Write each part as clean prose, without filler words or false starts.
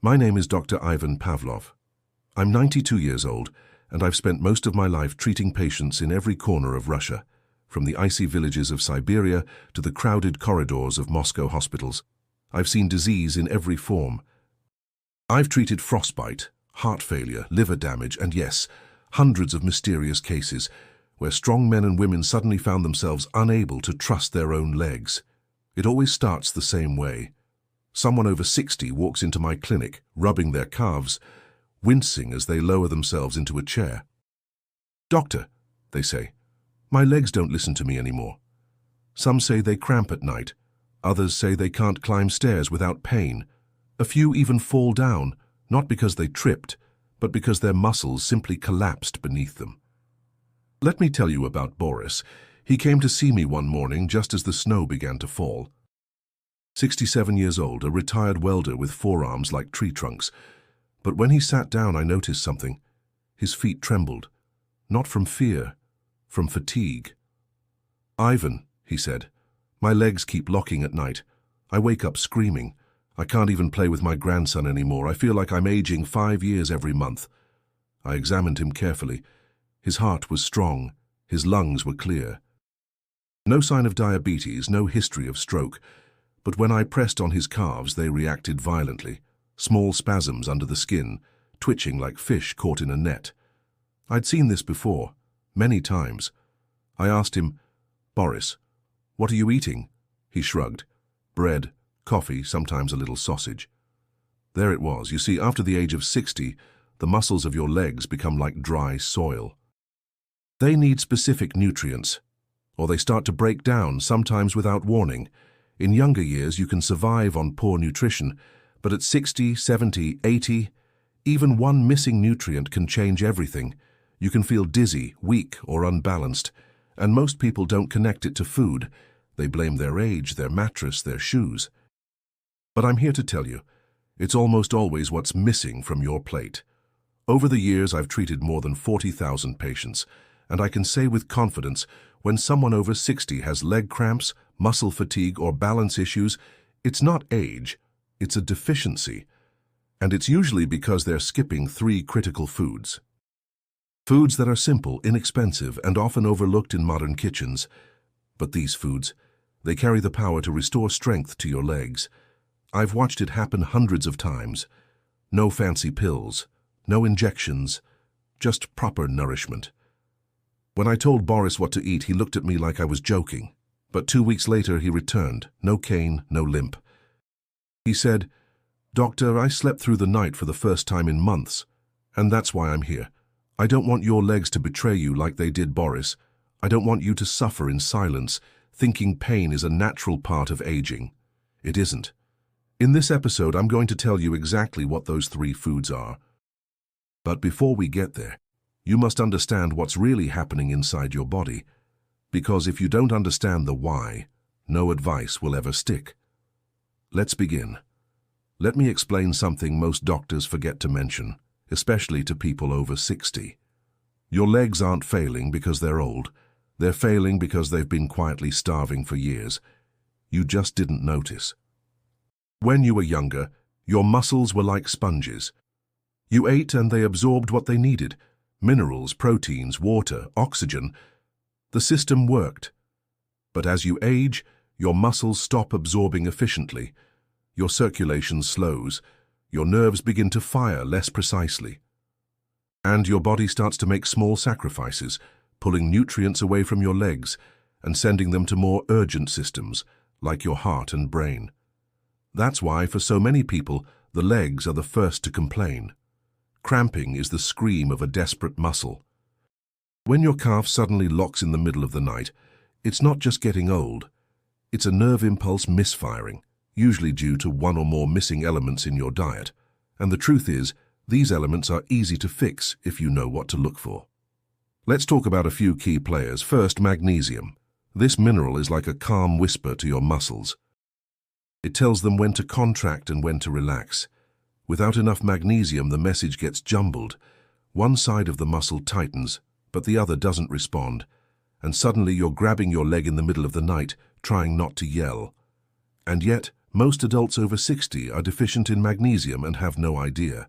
My name is Dr. Ivan Pavlov. I'm 92 years old, and I've spent most of my life treating patients in every corner of Russia, from the icy villages of Siberia to the crowded corridors of Moscow hospitals. I've seen disease in every form. I've treated frostbite, heart failure, liver damage, and yes, hundreds of mysterious cases where strong men and women suddenly found themselves unable to trust their own legs. It always starts the same way. Someone over 60 walks into my clinic, rubbing their calves, wincing as they lower themselves into a chair. "Doctor," they say, "my legs don't listen to me anymore." Some say they cramp at night. Others say they can't climb stairs without pain. A few even fall down, not because they tripped, but because their muscles simply collapsed beneath them. Let me tell you about Boris. He came to see me one morning just as the snow began to fall. 67 years old, a retired welder with forearms like tree trunks. But when he sat down, I noticed something. His feet trembled, not from fear, from fatigue. "Ivan," he said, "my legs keep locking at night. I wake up screaming. I can't even play with my grandson anymore. I feel like I'm aging 5 years every month." I examined him carefully. His heart was strong. His lungs were clear. No sign of diabetes, no history of stroke. But when I pressed on his calves, they reacted violently. Small spasms under the skin, twitching like fish caught in a net. I'd seen this before, many times. I asked him, "Boris, what are you eating?" He shrugged. "Bread, coffee, sometimes a little sausage." There it was. You see, after the age of 60, the muscles of your legs become like dry soil. They need specific nutrients, or they start to break down, sometimes without warning. In younger years, you can survive on poor nutrition, but at 60, 70, 80, even one missing nutrient can change everything. You can feel dizzy, weak, or unbalanced, and most people don't connect it to food. They blame their age, their mattress, their shoes. But I'm here to tell you, it's almost always what's missing from your plate. Over the years, I've treated more than 40,000 patients, and I can say with confidence, when someone over 60 has leg cramps, muscle fatigue, or balance issues, it's not age, it's a deficiency. And it's usually because they're skipping 3 critical foods. Foods that are simple, inexpensive, and often overlooked in modern kitchens. But these foods, they carry the power to restore strength to your legs. I've watched it happen hundreds of times. No fancy pills, no injections, just proper nourishment. When I told Boris what to eat, he looked at me like I was joking. But 2 weeks later, he returned, no cane, no limp. He said, "Doctor, I slept through the night for the first time in months, and that's why I'm here. I don't want your legs to betray you like they did Boris. I don't want you to suffer in silence, thinking pain is a natural part of aging. It isn't." In this episode, I'm going to tell you exactly what those 3 foods are. But before we get there, you must understand what's really happening inside your body. Because if you don't understand the why, no advice will ever stick. Let's begin. Let me explain something most doctors forget to mention, especially to people over 60. Your legs aren't failing because they're old. They're failing because they've been quietly starving for years. You just didn't notice. When you were younger, your muscles were like sponges. You ate and they absorbed what they needed: minerals, proteins, water, oxygen. The system worked. But as you age, your muscles stop absorbing efficiently. Your circulation slows. Your nerves begin to fire less precisely. And your body starts to make small sacrifices, pulling nutrients away from your legs and sending them to more urgent systems, like your heart and brain. That's why, for so many people, the legs are the first to complain. Cramping is the scream of a desperate muscle. When your calf suddenly locks in the middle of the night, it's not just getting old. It's a nerve impulse misfiring, usually due to one or more missing elements in your diet. And the truth is, these elements are easy to fix if you know what to look for. Let's talk about a few key players. First, magnesium. This mineral is like a calm whisper to your muscles. It tells them when to contract and when to relax. Without enough magnesium, the message gets jumbled. One side of the muscle tightens, but the other doesn't respond. And suddenly you're grabbing your leg in the middle of the night, trying not to yell. And yet, Most adults over 60 are deficient in magnesium and have no idea.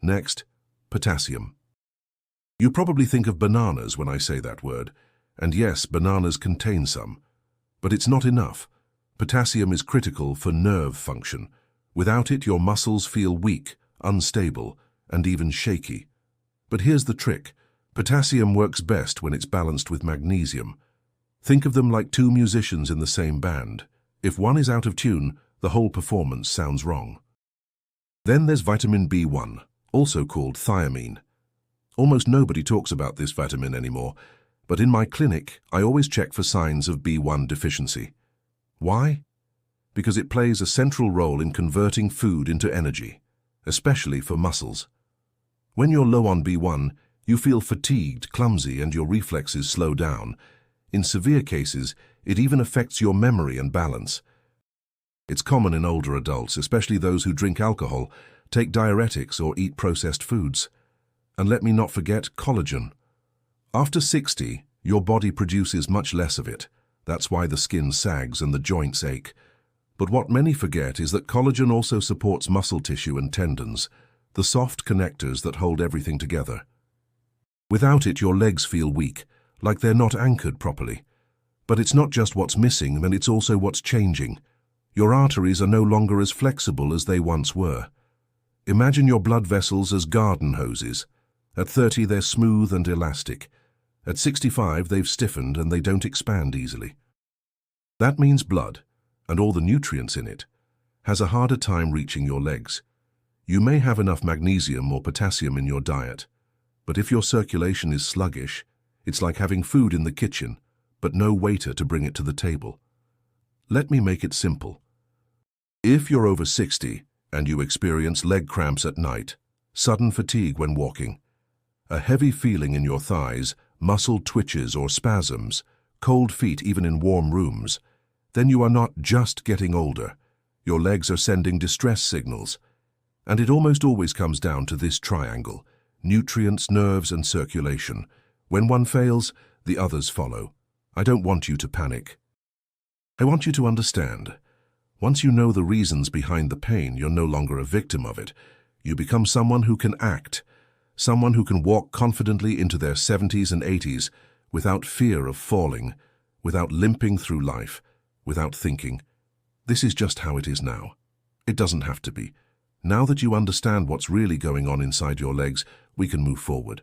Next, potassium. You probably think of bananas when I say that word. And yes, bananas contain some. But it's not enough. Potassium is critical for nerve function. Without it, your muscles feel weak, unstable, and even shaky. But here's the trick. Potassium works best when it's balanced with magnesium. Think of them like two musicians in the same band. If one is out of tune, the whole performance sounds wrong. Then there's vitamin B1, also called thiamine. Almost nobody talks about this vitamin anymore, but in my clinic, I always check for signs of B1 deficiency. Why? Because it plays a central role in converting food into energy, especially for muscles. When you're low on B1, you feel fatigued, clumsy, and your reflexes slow down. In severe cases, it even affects your memory and balance. It's common in older adults, especially those who drink alcohol, take diuretics, or eat processed foods. And let me not forget collagen. After 60, your body produces much less of it. That's why the skin sags and the joints ache. But what many forget is that collagen also supports muscle tissue and tendons, the soft connectors that hold everything together. Without it, your legs feel weak, like they're not anchored properly. But it's not just what's missing, then it's also what's changing. Your arteries are no longer as flexible as they once were. Imagine your blood vessels as garden hoses. At 30, they're smooth and elastic. At 65, they've stiffened and they don't expand easily. That means blood, and all the nutrients in it, has a harder time reaching your legs. You may have enough magnesium or potassium in your diet, but if your circulation is sluggish, it's like having food in the kitchen, but no waiter to bring it to the table. Let me make it simple. If you're over 60 and you experience leg cramps at night, sudden fatigue when walking, a heavy feeling in your thighs, muscle twitches or spasms, cold feet even in warm rooms, then you are not just getting older. Your legs are sending distress signals. And it almost always comes down to this triangle: nutrients, nerves, and circulation. When one fails, the others follow. I don't want you to panic. I want you to understand. Once you know the reasons behind the pain, you're no longer a victim of it. You become someone who can act, someone who can walk confidently into their 70s and 80s without fear of falling, without limping through life, without thinking, "This is just how it is now." It doesn't have to be. Now that you understand what's really going on inside your legs, we can move forward.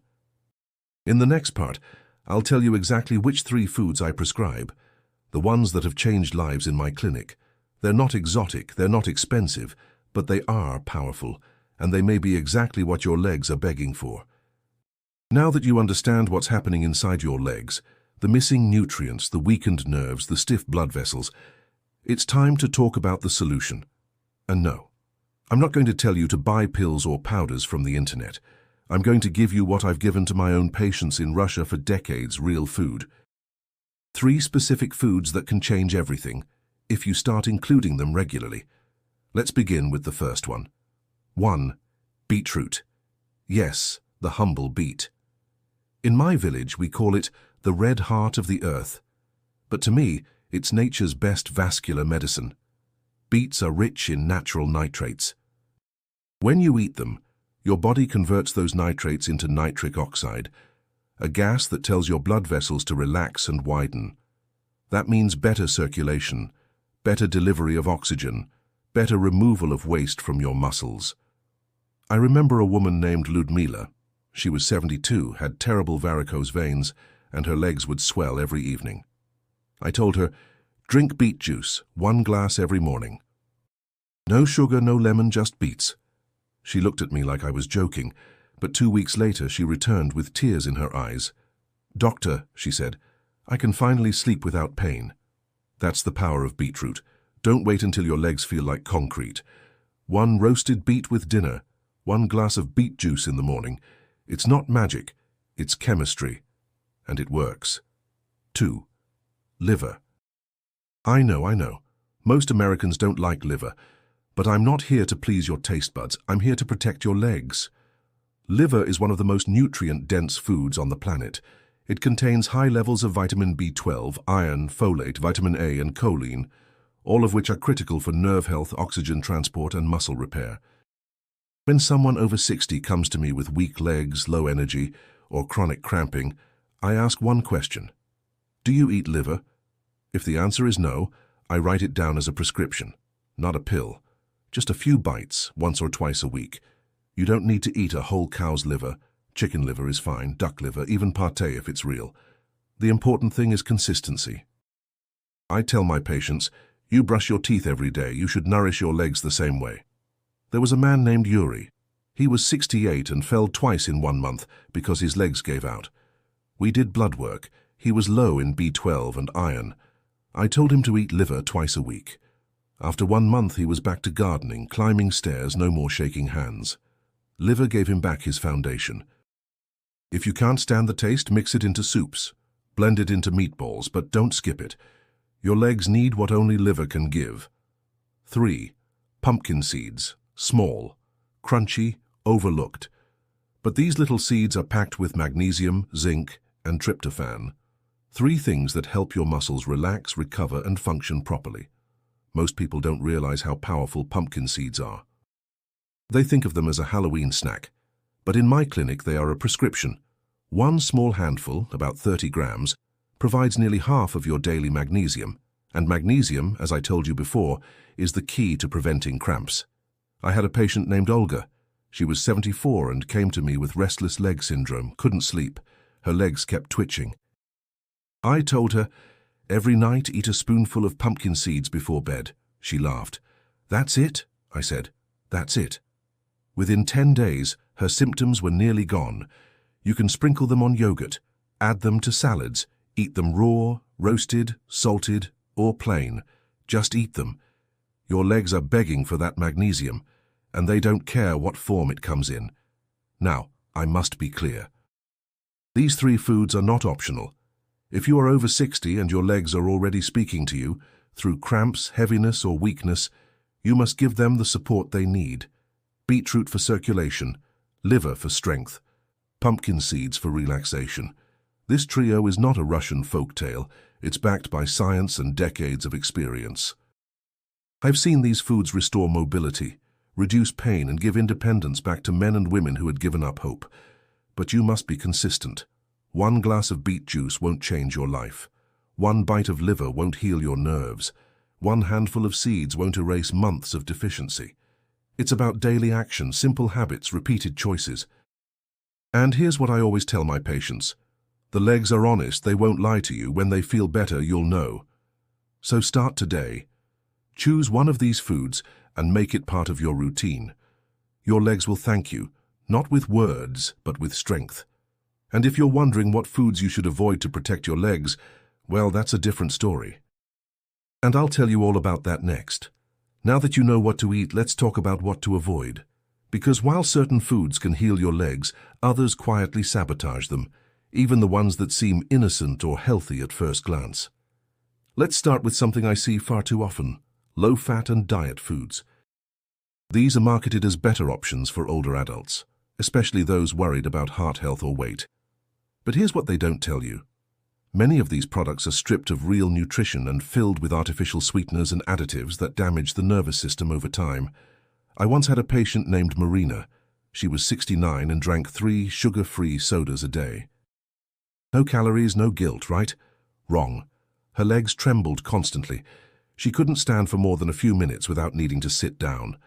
In the next part, I'll tell you exactly which 3 foods I prescribe, the ones that have changed lives in my clinic. They're not exotic, they're not expensive, but they are powerful, and they may be exactly what your legs are begging for. Now that you understand what's happening inside your legs, the missing nutrients, the weakened nerves, the stiff blood vessels, it's time to talk about the solution. And no, I'm not going to tell you to buy pills or powders from the internet. I'm going to give you what I've given to my own patients in Russia for decades: real food. 3 specific foods that can change everything, if you start including them regularly. Let's begin with the first one. 1. Beetroot. Yes, the humble beet. In my village, we call it the red heart of the earth. But to me, it's nature's best vascular medicine. Beets are rich in natural nitrates. When you eat them, your body converts those nitrates into nitric oxide, a gas that tells your blood vessels to relax and widen. That means better circulation, better delivery of oxygen, better removal of waste from your muscles. I remember a woman named Ludmila. She was 72, had terrible varicose veins, and her legs would swell every evening. I told her, "Drink beet juice, 1 glass every morning. No sugar, no lemon, just beets." She looked at me like I was joking, but 2 weeks later she returned with tears in her eyes. "Doctor," she said, "I can finally sleep without pain." That's the power of beetroot. Don't wait until your legs feel like concrete. 1 roasted beet with dinner, 1 glass of beet juice in the morning. It's not magic, it's chemistry, and it works. 2. Liver. I know. Most Americans don't like liver, but I'm not here to please your taste buds. I'm here to protect your legs. Liver is one of the most nutrient-dense foods on the planet. It contains high levels of vitamin B12, iron, folate, vitamin A, and choline, all of which are critical for nerve health, oxygen transport, and muscle repair. When someone over 60 comes to me with weak legs, low energy, or chronic cramping, I ask one question. Do you eat liver? If the answer is no, I write it down as a prescription, not a pill. Just a few bites, once or twice a week. You don't need to eat a whole cow's liver. Chicken liver is fine, duck liver, even pâté if it's real. The important thing is consistency. I tell my patients, you brush your teeth every day, you should nourish your legs the same way. There was a man named Yuri. He was 68 and fell twice in 1 month because his legs gave out. We did blood work. He was low in B12 and iron. I told him to eat liver twice a week. After 1 month he was back to gardening, climbing stairs, no more shaking hands. Liver gave him back his foundation. If you can't stand the taste, mix it into soups. Blend it into meatballs, but don't skip it. Your legs need what only liver can give. 3. Pumpkin seeds. Small, crunchy, overlooked. But these little seeds are packed with magnesium, zinc, and tryptophan. 3 things that help your muscles relax, recover, and function properly. Most people don't realize how powerful pumpkin seeds are. They think of them as a Halloween snack. But in my clinic, they are a prescription. 1 small handful, about 30 grams, provides nearly half of your daily magnesium. And magnesium, as I told you before, is the key to preventing cramps. I had a patient named Olga. She was 74 and came to me with restless leg syndrome, couldn't sleep. Her legs kept twitching. I told her, every night eat a spoonful of pumpkin seeds before bed. She laughed. That's it? I said. That's it. Within 10 days, her symptoms were nearly gone. You can sprinkle them on yogurt, add them to salads, eat them raw, roasted, salted, or plain. Just eat them. Your legs are begging for that magnesium, and they don't care what form it comes in. Now, I must be clear. These 3 foods are not optional. If you are over 60 and your legs are already speaking to you, through cramps, heaviness, or weakness, you must give them the support they need. Beetroot for circulation, liver for strength, pumpkin seeds for relaxation. This trio is not a Russian folktale. It's backed by science and decades of experience. I've seen these foods restore mobility, reduce pain, and give independence back to men and women who had given up hope. But you must be consistent. 1 glass of beet juice won't change your life. 1 bite of liver won't heal your nerves. 1 handful of seeds won't erase months of deficiency. It's about daily action, simple habits, repeated choices. And here's what I always tell my patients. The legs are honest, they won't lie to you. When they feel better, you'll know. So start today. Choose one of these foods and make it part of your routine. Your legs will thank you, not with words, but with strength. And if you're wondering what foods you should avoid to protect your legs, well, that's a different story. And I'll tell you all about that next. Now that you know what to eat, let's talk about what to avoid. Because while certain foods can heal your legs, others quietly sabotage them, even the ones that seem innocent or healthy at first glance. Let's start with something I see far too often: low-fat and diet foods. These are marketed as better options for older adults, especially those worried about heart health or weight. But here's what they don't tell you. Many of these products are stripped of real nutrition and filled with artificial sweeteners and additives that damage the nervous system over time. I once had a patient named Marina. She was 69 and drank 3 sugar-free sodas a day. No calories, no guilt, right? Wrong. Her legs trembled constantly. She couldn't stand for more than a few minutes without needing to sit down.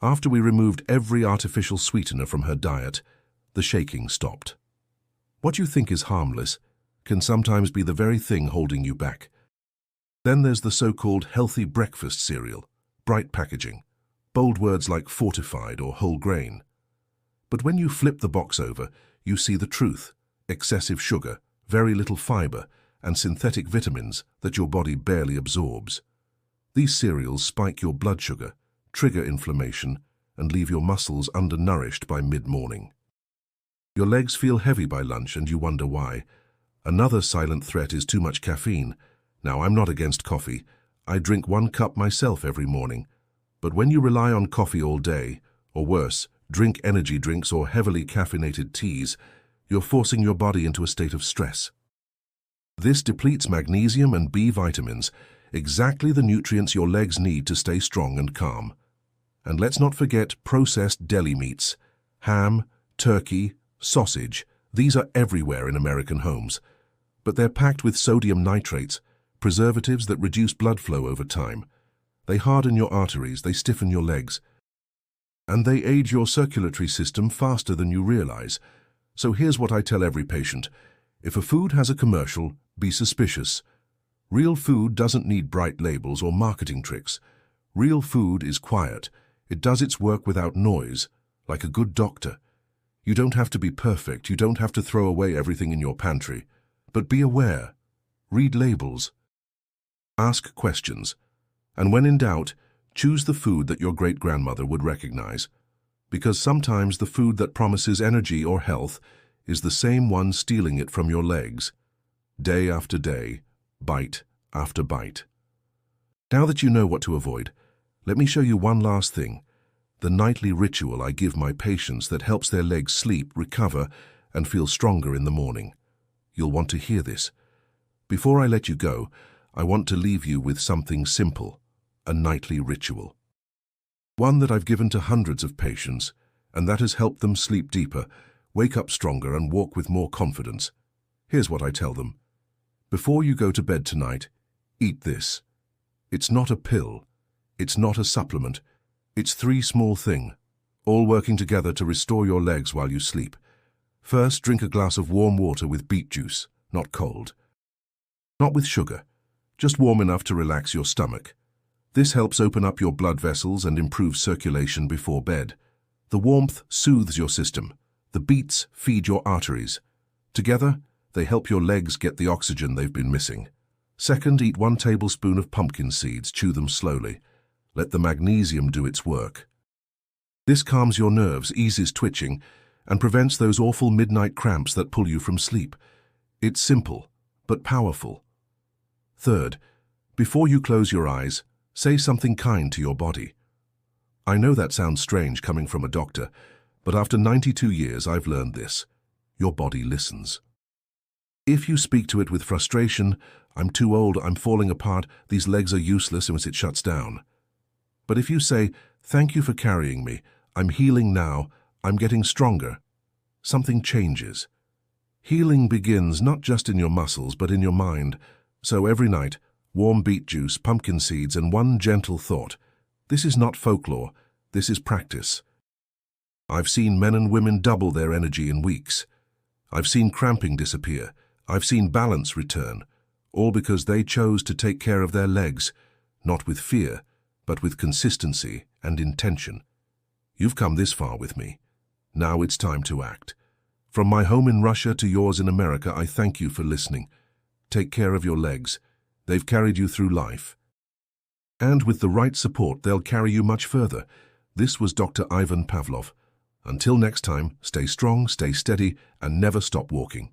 After we removed every artificial sweetener from her diet, the shaking stopped. What you think is harmless can sometimes be the very thing holding you back. Then there's the so-called healthy breakfast cereal, bright packaging, bold words like fortified or whole grain. But when you flip the box over, you see the truth: excessive sugar, very little fiber, and synthetic vitamins that your body barely absorbs. These cereals spike your blood sugar, trigger inflammation, and leave your muscles undernourished by mid-morning. Your legs feel heavy by lunch and you wonder why. Another silent threat is too much caffeine. Now, I'm not against coffee. I drink 1 cup myself every morning. But when you rely on coffee all day, or worse, drink energy drinks or heavily caffeinated teas, you're forcing your body into a state of stress. This depletes magnesium and B vitamins. exactly the nutrients your legs need to stay strong and calm. And let's not forget processed deli meats. Ham, turkey, sausage, these are everywhere in American homes. But they're packed with sodium nitrates, preservatives that reduce blood flow over time. They harden your arteries, they stiffen your legs, and they age your circulatory system faster than you realize. So here's what I tell every patient. If a food has a commercial, be suspicious. Real food doesn't need bright labels or marketing tricks. Real food is quiet. It does its work without noise, like a good doctor. You don't have to be perfect. You don't have to throw away everything in your pantry. But be aware. Read labels. Ask questions. And when in doubt, choose the food that your great-grandmother would recognize. Because sometimes the food that promises energy or health is the same one stealing it from your legs. Day after day, bite after bite. Now that you know what to avoid, let me show you one last thing. The nightly ritual I give my patients that helps their legs sleep, recover, and feel stronger in the morning. You'll want to hear this. Before I let you go, I want to leave you with something simple, a nightly ritual. One that I've given to hundreds of patients, and that has helped them sleep deeper, wake up stronger, and walk with more confidence. Here's what I tell them. Before you go to bed tonight, eat this. It's not a pill. It's not a supplement. It's 3 small things, all working together to restore your legs while you sleep. First, drink a glass of warm water with beet juice, not cold. Not with sugar, just warm enough to relax your stomach. This helps open up your blood vessels and improve circulation before bed. The warmth soothes your system. The beets feed your arteries. Together, they help your legs get the oxygen they've been missing. Second, eat 1 tablespoon of pumpkin seeds. Chew them slowly. Let the magnesium do its work. This calms your nerves, eases twitching, and prevents those awful midnight cramps that pull you from sleep. It's simple, but powerful. Third, before you close your eyes, say something kind to your body. I know that sounds strange coming from a doctor, but after 92 years I've learned this. Your body listens. If you speak to it with frustration, I'm too old, I'm falling apart, these legs are useless, once it shuts down. But if you say, thank you for carrying me, I'm healing now, I'm getting stronger, something changes. Healing begins not just in your muscles, but in your mind. So every night, warm beet juice, pumpkin seeds, and 1 gentle thought. This is not folklore, this is practice. I've seen men and women double their energy in weeks. I've seen cramping disappear. I've seen balance return, all because they chose to take care of their legs, not with fear, but with consistency and intention. You've come this far with me. Now it's time to act. From my home in Russia to yours in America, I thank you for listening. Take care of your legs. They've carried you through life. And with the right support, they'll carry you much further. This was Dr. Ivan Pavlov. Until next time, stay strong, stay steady, and never stop walking.